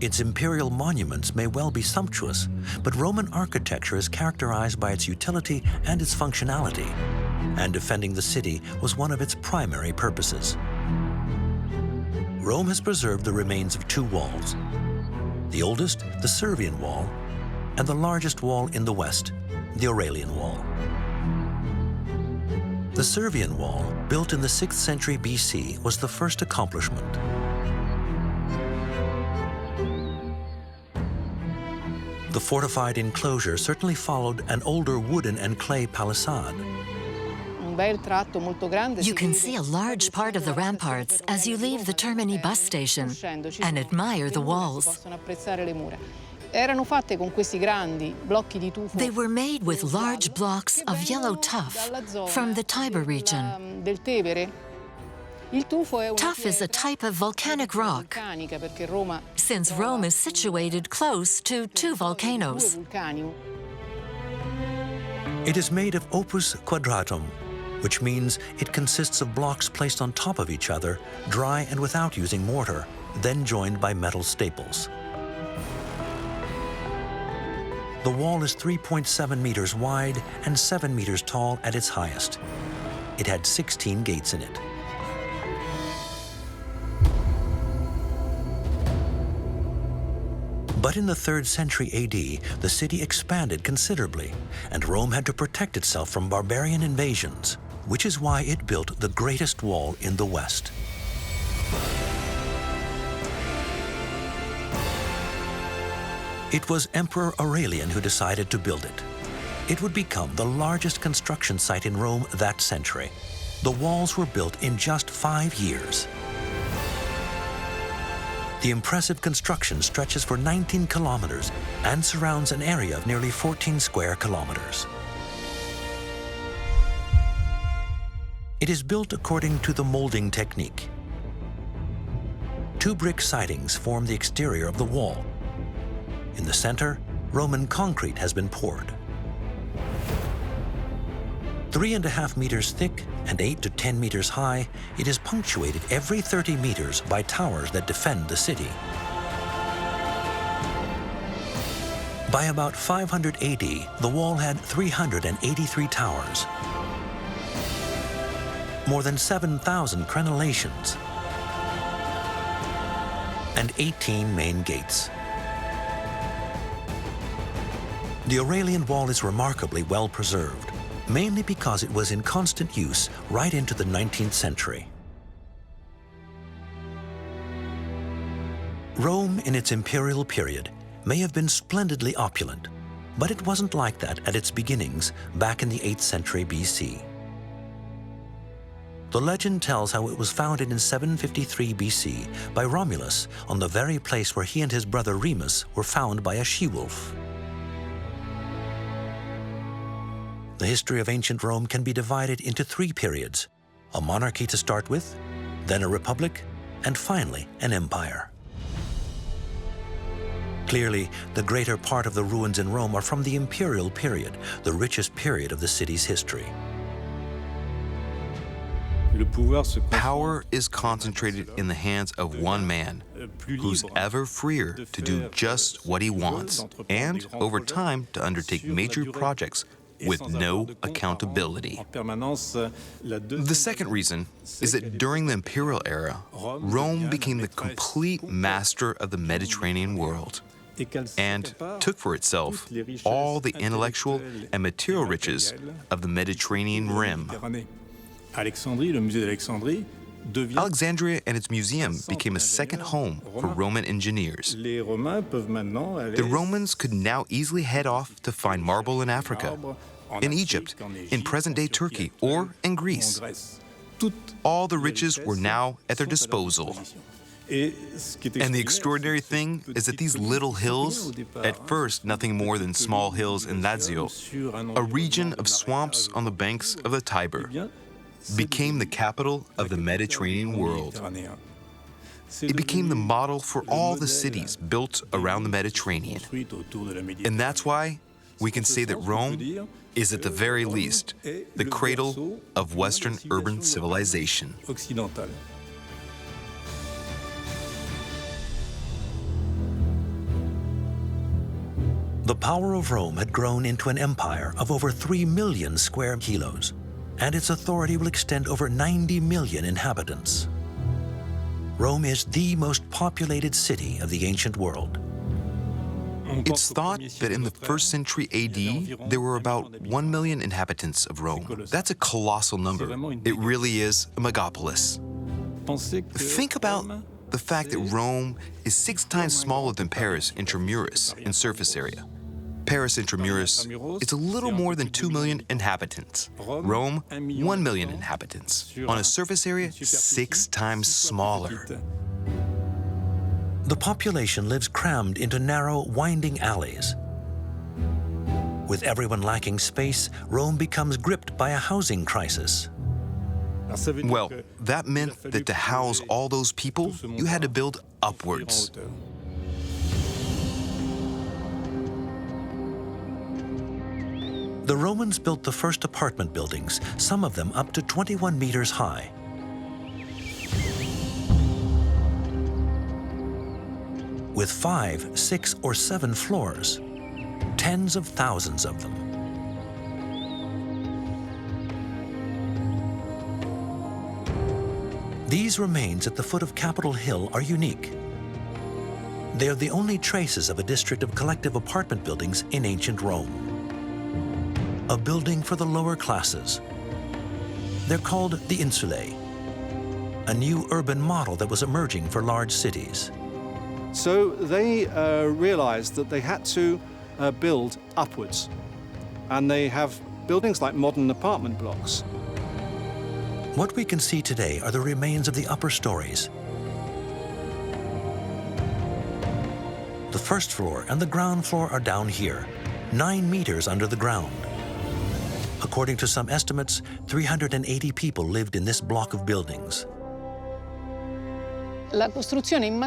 Its imperial monuments may well be sumptuous, but Roman architecture is characterized by its utility and its functionality, and defending the city was one of its primary purposes. Rome has preserved the remains of two walls. The oldest, the Servian Wall, and the largest wall in the west, the Aurelian Wall. The Servian Wall, built in the 6th century BC, was the first accomplishment. The fortified enclosure certainly followed an older wooden and clay palisade. You can see a large part of the ramparts as you leave the Termini bus station and admire the walls. They were made with large blocks of yellow tuff from the Tiber region. Tuff is a type of volcanic rock, since Rome is situated close to two volcanoes. It is made of opus quadratum, which means it consists of blocks placed on top of each other, dry and without using mortar, then joined by metal staples. The wall is 3.7 meters wide and 7 meters tall at its highest. It had 16 gates in it. But in the 3rd century AD, the city expanded considerably, and Rome had to protect itself from barbarian invasions, which is why it built the greatest wall in the West. It was Emperor Aurelian who decided to build it. It would become the largest construction site in Rome that century. The walls were built in just 5 years. The impressive construction stretches for 19 kilometers and surrounds an area of nearly 14 square kilometers. It is built according to the molding technique. 2 brick sidings form the exterior of the wall. In the center, Roman concrete has been poured. 3.5 meters thick and 8 to 10 meters high, it is punctuated every 30 meters by towers that defend the city. By about 500 AD, the wall had 383 towers, more than 7,000 crenellations, and 18 main gates. The Aurelian Wall is remarkably well preserved, mainly because it was in constant use right into the 19th century. Rome, in its imperial period, may have been splendidly opulent, but it wasn't like that at its beginnings back in the 8th century BC. The legend tells how it was founded in 753 BC by Romulus on the very place where he and his brother Remus were found by a she-wolf. The history of ancient Rome can be divided into 3 periods: a monarchy to start with, then a republic, and finally an empire. Clearly, the greater part of the ruins in Rome are from the imperial period, the richest period of the city's history. Power is concentrated in the hands of one man, who's ever freer to do just what he wants, and over time to undertake major projects with no accountability. The second reason is that during the imperial era, Rome became the complete master of the Mediterranean world and took for itself all the intellectual and material riches of the Mediterranean rim. Alexandria and its museum became a second home for Roman engineers. The Romans could now easily head off to find marble in Africa, in Egypt, in present-day Turkey, or in Greece. All the riches were now at their disposal. And the extraordinary thing is that these little hills, at first nothing more than small hills in Lazio, a region of swamps on the banks of the Tiber, became the capital of the Mediterranean world. It became the model for all the cities built around the Mediterranean. And that's why we can say that Rome is at the very least the cradle of Western urban civilization. The power of Rome had grown into an empire of over 3 million square kilos, and its authority will extend over 90 million inhabitants. Rome is the most populated city of the ancient world. It's thought that in the 1st century AD, there were about 1 million inhabitants of Rome. That's a colossal number. It really is a megapolis. Think about the fact that Rome is 6 times smaller than Paris intramuros in surface area. Paris intramuros is a little more than 2 million inhabitants. Rome, 1 million inhabitants. On a surface area, 6 times smaller. The population lives crammed into narrow, winding alleys. With everyone lacking space, Rome becomes gripped by a housing crisis. Well, that meant that to house all those people, you had to build upwards. The Romans built the first apartment buildings, some of them up to 21 meters high. With 5, 6, or 7 floors, tens of thousands of them. These remains at the foot of Capitol Hill are unique. They are the only traces of a district of collective apartment buildings in ancient Rome. A building for the lower classes. They're called the insulae, a new urban model that was emerging for large cities. So they realized that they had to build upwards. And they have buildings like modern apartment blocks. What we can see today are the remains of the upper stories. The first floor and the ground floor are down here, 9 meters under the ground. According to some estimates, 380 people lived in this block of buildings.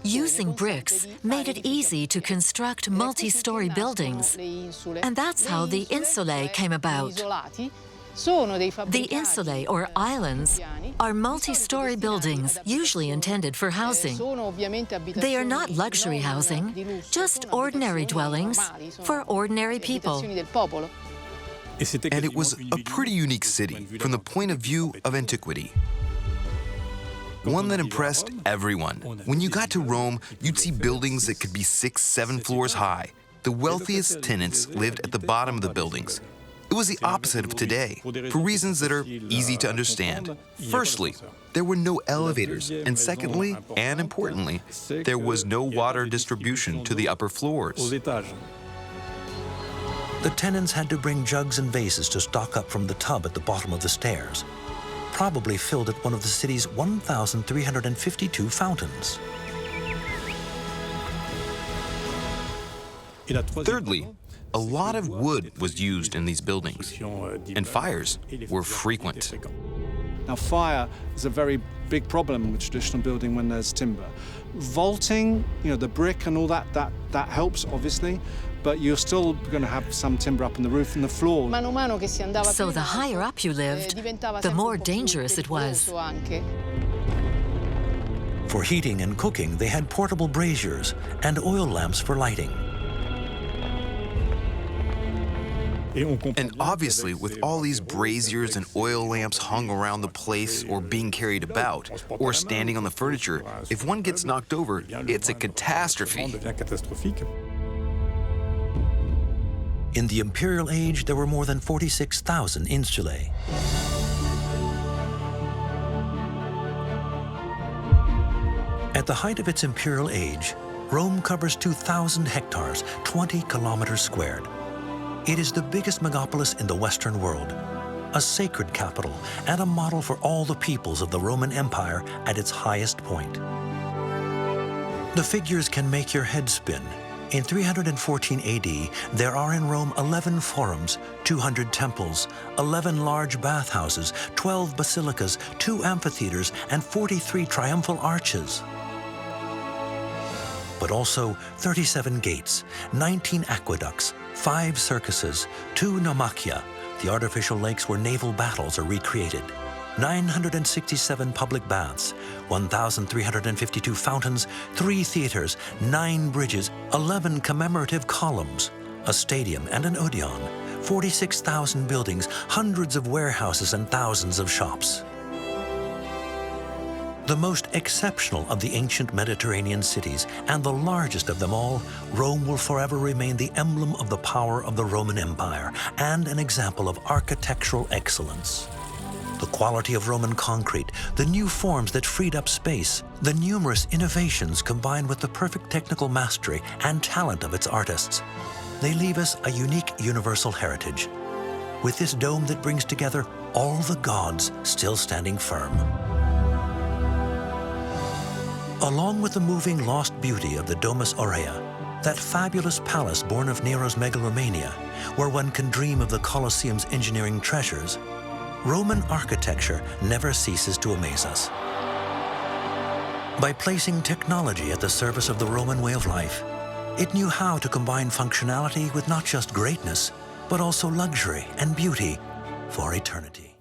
Using bricks made it easy to construct multi-story buildings, and that's how the insulae came about. The insulae, or islands, are multi-story buildings usually intended for housing. They are not luxury housing, just ordinary dwellings for ordinary people. And it was a pretty unique city from the point of view of antiquity. One that impressed everyone. When you got to Rome, you'd see buildings that could be 6, 7 floors high. The wealthiest tenants lived at the bottom of the buildings. It was the opposite of today, for reasons that are easy to understand. Firstly, there were no elevators, and secondly, and importantly, there was no water distribution to the upper floors. The tenants had to bring jugs and vases to stock up from the tub at the bottom of the stairs, probably filled at one of the city's 1,352 fountains. Thirdly, a lot of wood was used in these buildings, and fires were frequent. Now, fire is a very big problem with traditional building when there's timber. Vaulting, the brick and all that helps, obviously, but you're still going to have some timber up in the roof and the floor. So the higher up you lived, the more dangerous it was. For heating and cooking, they had portable braziers and oil lamps for lighting. And obviously, with all these braziers and oil lamps hung around the place or being carried about, or standing on the furniture, if one gets knocked over, it's a catastrophe. In the Imperial age, there were more than 46,000 insulae. At the height of its imperial age, Rome covers 2,000 hectares, 20 kilometers squared. It is the biggest megapolis in the Western world, a sacred capital and a model for all the peoples of the Roman Empire at its highest point. The figures can make your head spin. In 314 AD, there are in Rome 11 forums, 200 temples, 11 large bathhouses, 12 basilicas, 2 amphitheaters, and 43 triumphal arches. But also 37 gates, 19 aqueducts, 5 circuses, 2 naumachia, the artificial lakes where naval battles are recreated, 967 public baths, 1,352 fountains, 3 theaters, 9 bridges, 11 commemorative columns, a stadium and an Odeon, 46,000 buildings, hundreds of warehouses and thousands of shops. The most exceptional of the ancient Mediterranean cities and the largest of them all, Rome will forever remain the emblem of the power of the Roman Empire and an example of architectural excellence. The quality of Roman concrete, the new forms that freed up space, the numerous innovations combined with the perfect technical mastery and talent of its artists, they leave us a unique universal heritage, with this dome that brings together all the gods still standing firm. Along with the moving lost beauty of the Domus Aurea, that fabulous palace born of Nero's megalomania, where one can dream of the Colosseum's engineering treasures, Roman architecture never ceases to amaze us. By placing technology at the service of the Roman way of life, it knew how to combine functionality with not just greatness, but also luxury and beauty for eternity.